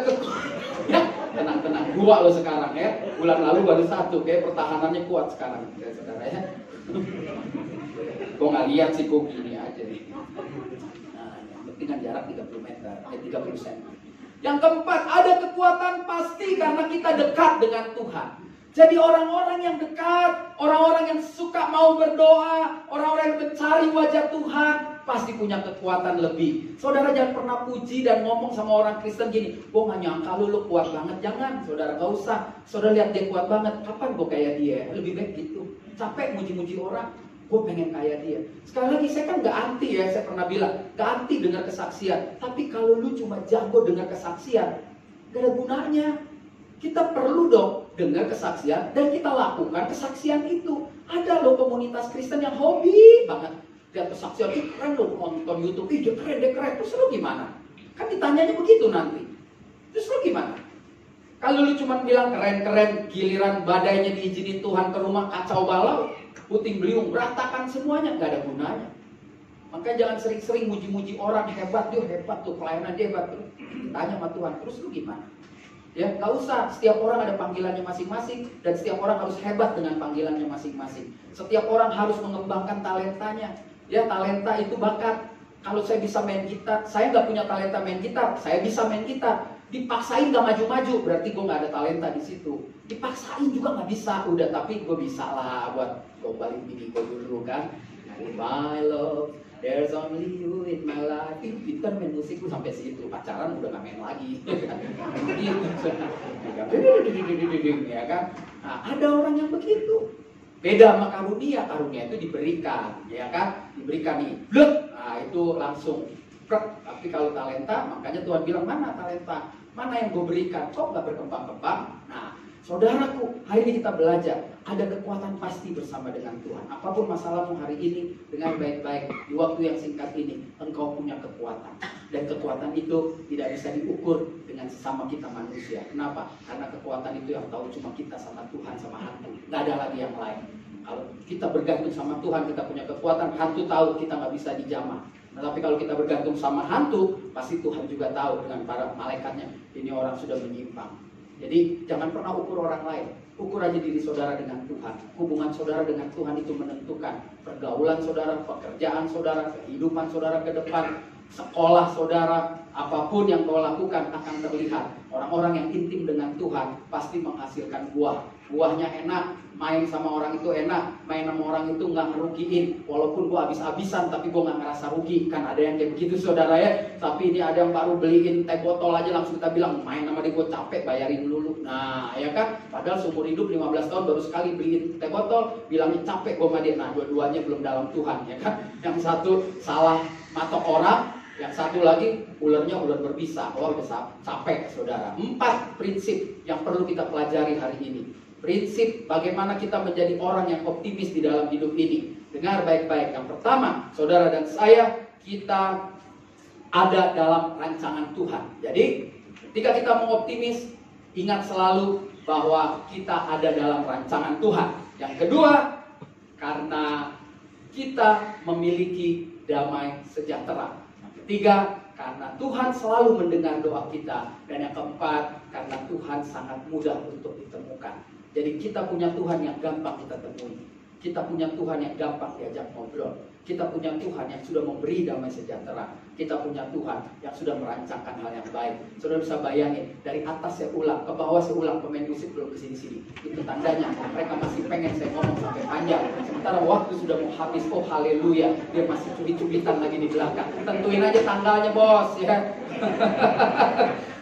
Speaker 1: ya, tenang, 2 lo sekarang ya. Bulan lalu baru 1, kayak pertahanannya kuat sekarang ya, saudara ya. Gue nggak lihat sih, gue gini aja nih. Nah, yang penting kan jarak 30 meter, 30 cm. Yang keempat, ada kekuatan pasti karena kita dekat dengan Tuhan. Jadi orang-orang yang dekat, orang-orang yang suka mau berdoa, orang-orang yang mencari wajah Tuhan, pasti punya kekuatan lebih. Saudara jangan pernah puji dan ngomong sama orang Kristen gini, gue gak nyangka lu kuat banget. Jangan, saudara gak usah. Saudara lihat dia kuat banget, kapan gue kayak dia? Lebih baik gitu. Capek muji-muji orang, gue pengen kayak dia. Sekali lagi saya kan gak anti ya, saya pernah bilang, gak anti dengar kesaksian. Tapi kalau lu cuma jago dengar kesaksian, gak ada gunanya. Kita perlu dong dengar kesaksian dan kita lakukan kesaksian itu. Ada loh komunitas Kristen yang hobi banget lihat kesaksian, keren loh, nonton YouTube, dia keren. Terus lu gimana? Kan ditanyanya begitu nanti. Terus lu gimana? Kalau lu cuma bilang keren, giliran badainya diizinin Tuhan ke rumah, kacau balau, puting beliung, berantakan semuanya, gak ada gunanya. Makanya jangan sering-sering muji-muji orang, hebat tuh, pelayanan dia hebat tuh. Tanya sama Tuhan, terus lu gimana? Ya, gak usah. Setiap orang ada panggilannya masing-masing dan setiap orang harus hebat dengan panggilannya masing-masing. Setiap orang harus mengembangkan talentanya. Ya, talenta itu bakat. Kalau saya bisa main gitar, saya nggak punya talenta main gitar, saya bisa main gitar. Dipaksain gak maju-maju, berarti gue nggak ada talenta di situ. Dipaksain juga nggak bisa, udah tapi gue bisa lah buat gombalin bini gue dulu kan. My love, there's only you in my life. Pinter main musik tuh sampai situ, pacaran udah gak main lagi. Ya kan? Nah, ada orang yang begitu. Beda sama karunia itu diberikan, ya kan? Diberikan nih, blek. Nah, itu langsung. Tapi kalau talenta, makanya Tuhan bilang, mana talenta? Mana yang gue berikan? Kok gak berkembang-kembang? Nah, saudaraku, hari ini kita belajar ada kekuatan pasti bersama dengan Tuhan. Apapun masalahmu hari ini, dengan baik-baik di waktu yang singkat ini, engkau punya kekuatan. Dan kekuatan itu tidak bisa diukur dengan sesama kita manusia. Kenapa? Karena kekuatan itu yang tahu cuma kita sama Tuhan, sama hantu. Gak ada lagi yang lain. Kalau kita bergantung sama Tuhan, kita punya kekuatan. Hantu tahu kita gak bisa dijamah. Tapi kalau kita bergantung sama hantu, pasti Tuhan juga tahu dengan para malaikatnya, ini orang sudah menyimpang. Jadi jangan pernah ukur orang lain. Ukur aja diri saudara dengan Tuhan. Hubungan saudara dengan Tuhan itu menentukan pergaulan saudara, pekerjaan saudara, kehidupan saudara ke depan, sekolah saudara, apapun yang kau lakukan akan terlihat. Orang-orang yang intim dengan Tuhan pasti menghasilkan buah. Buahnya enak, main sama orang itu enak, main sama orang itu nggak ngerugiin. Walaupun gua habis-habisan, tapi gua nggak ngerasa rugi. Kan ada yang kayak begitu saudara ya. Tapi ini ada yang baru beliin teh botol aja langsung kita bilang, main sama dia gua capek, bayarin dulu. Nah ya kan, padahal seumur hidup 15 tahun baru sekali beliin teh botol, bilangnya capek gua sama dia. Nah dua-duanya belum dalam Tuhan ya kan. Yang satu salah matok orang, yang satu lagi ularnya ular berbisa. Wah udah capek saudara. 4 prinsip yang perlu kita pelajari hari ini. Prinsip bagaimana kita menjadi orang yang optimis di dalam hidup ini. Dengar baik-baik. Yang pertama, saudara dan saya, kita ada dalam rancangan Tuhan. Jadi ketika kita mau optimis, ingat selalu bahwa kita ada dalam rancangan Tuhan. Yang kedua, karena kita memiliki damai sejahtera. Yang ketiga, karena Tuhan selalu mendengar doa kita. Dan yang keempat, karena Tuhan sangat mudah untuk ditemukan. Jadi kita punya Tuhan yang gampang kita temui. Kita punya Tuhan yang gampang diajak ngobrol. Kita punya Tuhan yang sudah memberi damai sejahtera. Kita punya Tuhan yang sudah merancangkan hal yang baik. Saudara bisa bayangin, dari atas saya ulang, ke bawah saya ulang, pemain musik belum kesini-sini. Itu tandanya mereka masih pengen saya ngomong sampai panjang. Sementara waktu sudah mau habis, oh haleluya, dia masih cubit-cubitan lagi di belakang. Tentuin aja tanggalnya bos ya.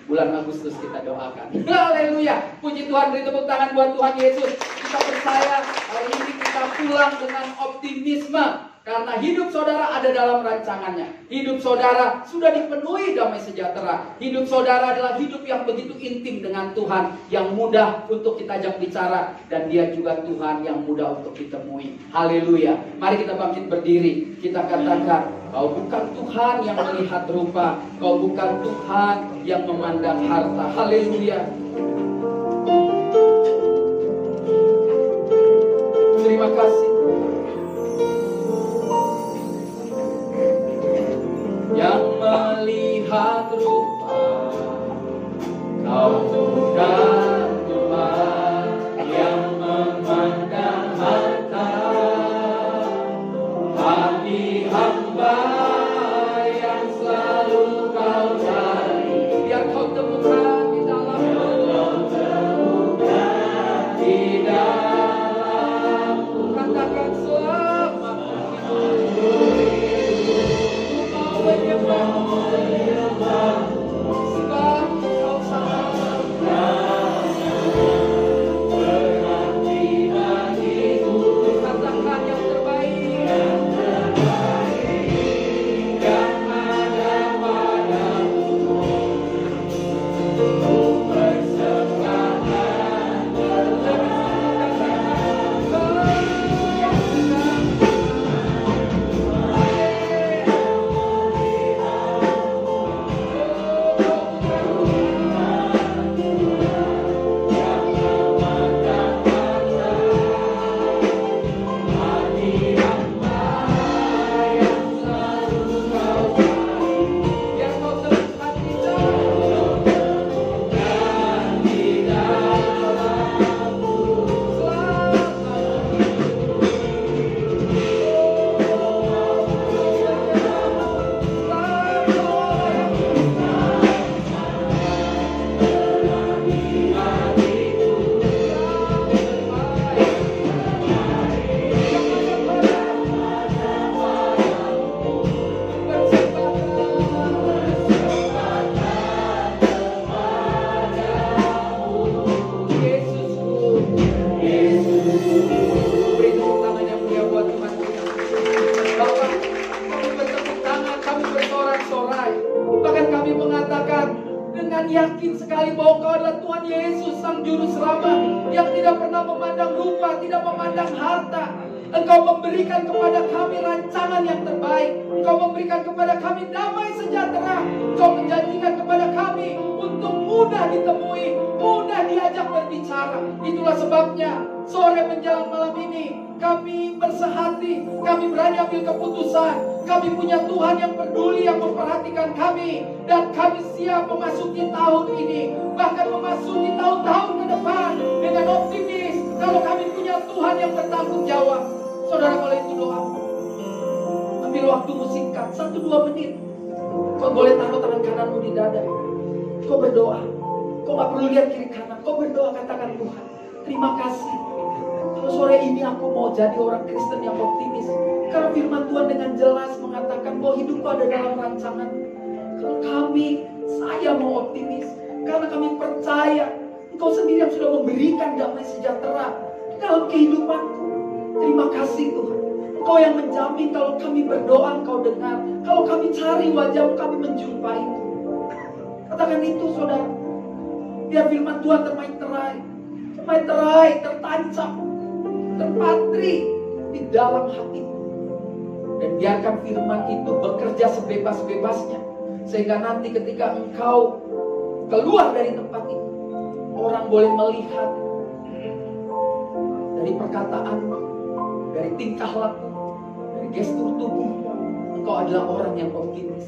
Speaker 1: Bulan Agustus kita doakan. Haleluya. Puji Tuhan, beri tepuk tangan buat Tuhan Yesus. Kita percaya hari ini kita pulang dengan optimisme. Karena hidup saudara ada dalam rancangannya. Hidup saudara sudah dipenuhi damai sejahtera. Hidup saudara adalah hidup yang begitu intim dengan Tuhan. Yang mudah untuk kita ajak bicara. Dan dia juga Tuhan yang mudah untuk ditemui. Haleluya. Mari kita bangkit berdiri. Kita katakan, kau bukan Tuhan yang melihat rupa. Kau bukan Tuhan yang memandang harta. Haleluya. Terima kasih. mengatakan dengan yakin sekali bahwa Kau adalah Tuhan Yesus, Sang Juru Selamat yang tidak pernah memandang rupa, tidak memandang harta. Engkau memberikan kepada kami rancangan yang terbaik. Engkau memberikan kepada kami damai sejahtera. Engkau menjanjikan kepada kami untuk mudah ditemui, mudah diajak berbicara. Itulah sebabnya sore menjelang malam ini kami bersehati, kami berani ambil keputusan. Kami punya Tuhan yang peduli, yang memperhatikan kami. Dan kami siap memasuki tahun ini, bahkan memasuki tahun-tahun ke depan dengan optimis. Kalau kami punya Tuhan yang bertanggung jawab. Saudara, kalau itu doa, ambil waktumu singkat 1-2 menit. Kau boleh taruh tangan kananmu di dada. Kau berdoa. Kau gak perlu lihat kiri kanan. Kau berdoa, katakan, Tuhan, terima kasih. Kalau sore ini aku mau jadi orang Kristen yang optimis. Karena firman Tuhan dengan jelas mengatakan bahwa hidupku ada dalam rancangan. Kalau saya mau optimis. Karena kami percaya Engkau sendiri yang sudah memberikan damai sejahtera dalam kehidupanku. Terima kasih Tuhan. Engkau yang menjamin kalau kami berdoa Engkau dengar. Kalau kami cari wajah-Mu, kami menjumpai. Katakan itu saudara. Biar firman Tuhan termaterai, tertancap, terpatri di dalam hatimu. Dan biarkan firman itu bekerja sebebas-bebasnya. Sehingga nanti ketika engkau keluar dari tempat itu, orang boleh melihat dari perkataanmu, dari tingkah laku, dari gestur tubuh, engkau adalah orang yang optimis.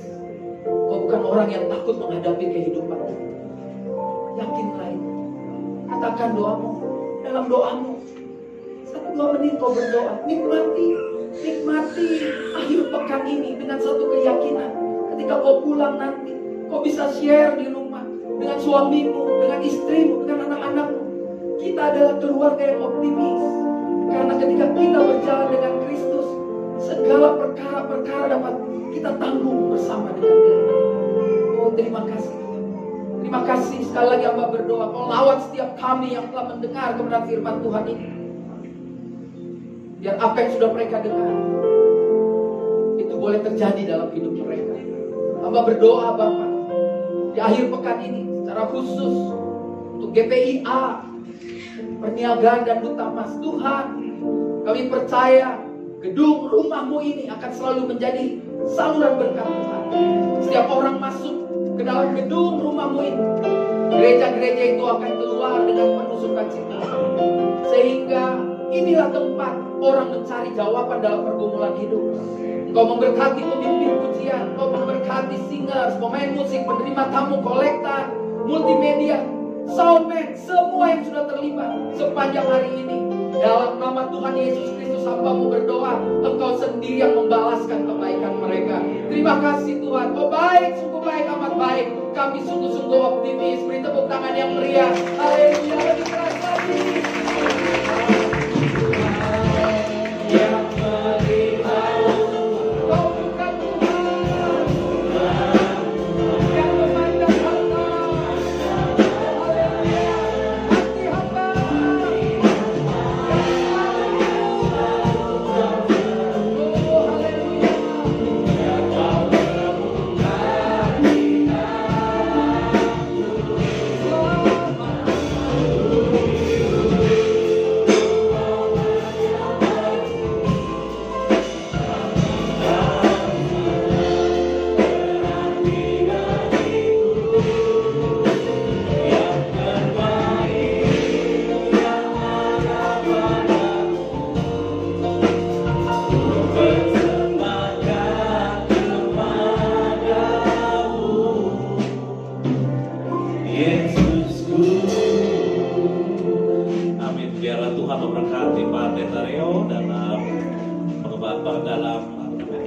Speaker 1: Engkau bukan orang yang takut menghadapi kehidupan. Yakinlah itu. Katakan doamu. Dalam doamu 1-2 menit kau berdoa. Nikmati akhir pekan ini dengan satu keyakinan. Ketika kau pulang nanti, kau bisa share di rumah dengan suamimu, dengan istrimu, dengan anak-anakmu. Kita adalah keluarga yang optimis. Karena ketika kita berjalan dengan Kristus, segala perkara-perkara dapat kita tanggung bersama dengan Dia. Oh, terima kasih. Terima kasih sekali lagi hamba berdoa. Kau lawat setiap kami yang telah mendengar kebenaran firman Tuhan ini. Biar apa yang sudah mereka dengar itu boleh terjadi dalam hidup mereka. Hamba berdoa Bapa, di akhir pekan ini secara khusus untuk GPIA, Perniagaan dan Duta Mas. Tuhan, kami percaya gedung rumah-Mu ini akan selalu menjadi saluran berkat Tuhan. Setiap orang masuk ke dalam gedung rumah-Mu ini, gereja-gereja itu akan keluar dengan penuh sukacita. Sehingga inilah tempat orang mencari jawaban dalam pergumulan hidup. Engkau memberkati pemimpin pujian, Engkau memberkati singers, pemain musik, penerima tamu, kolektor, multimedia, soundman, semua yang sudah terlibat sepanjang hari ini. Dalam nama Tuhan Yesus Kristus hamba-Mu berdoa, Engkau sendiri yang membalaskan kebaikan mereka. Terima kasih Tuhan, Kau baik, sungguh baik, amat baik. Kami sungguh-sungguh optimis. Beri tepuk tangan yang meriah. Haleluya, lebih keras lagi.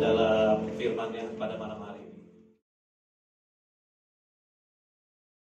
Speaker 2: dalam firman-Nya pada malam hari.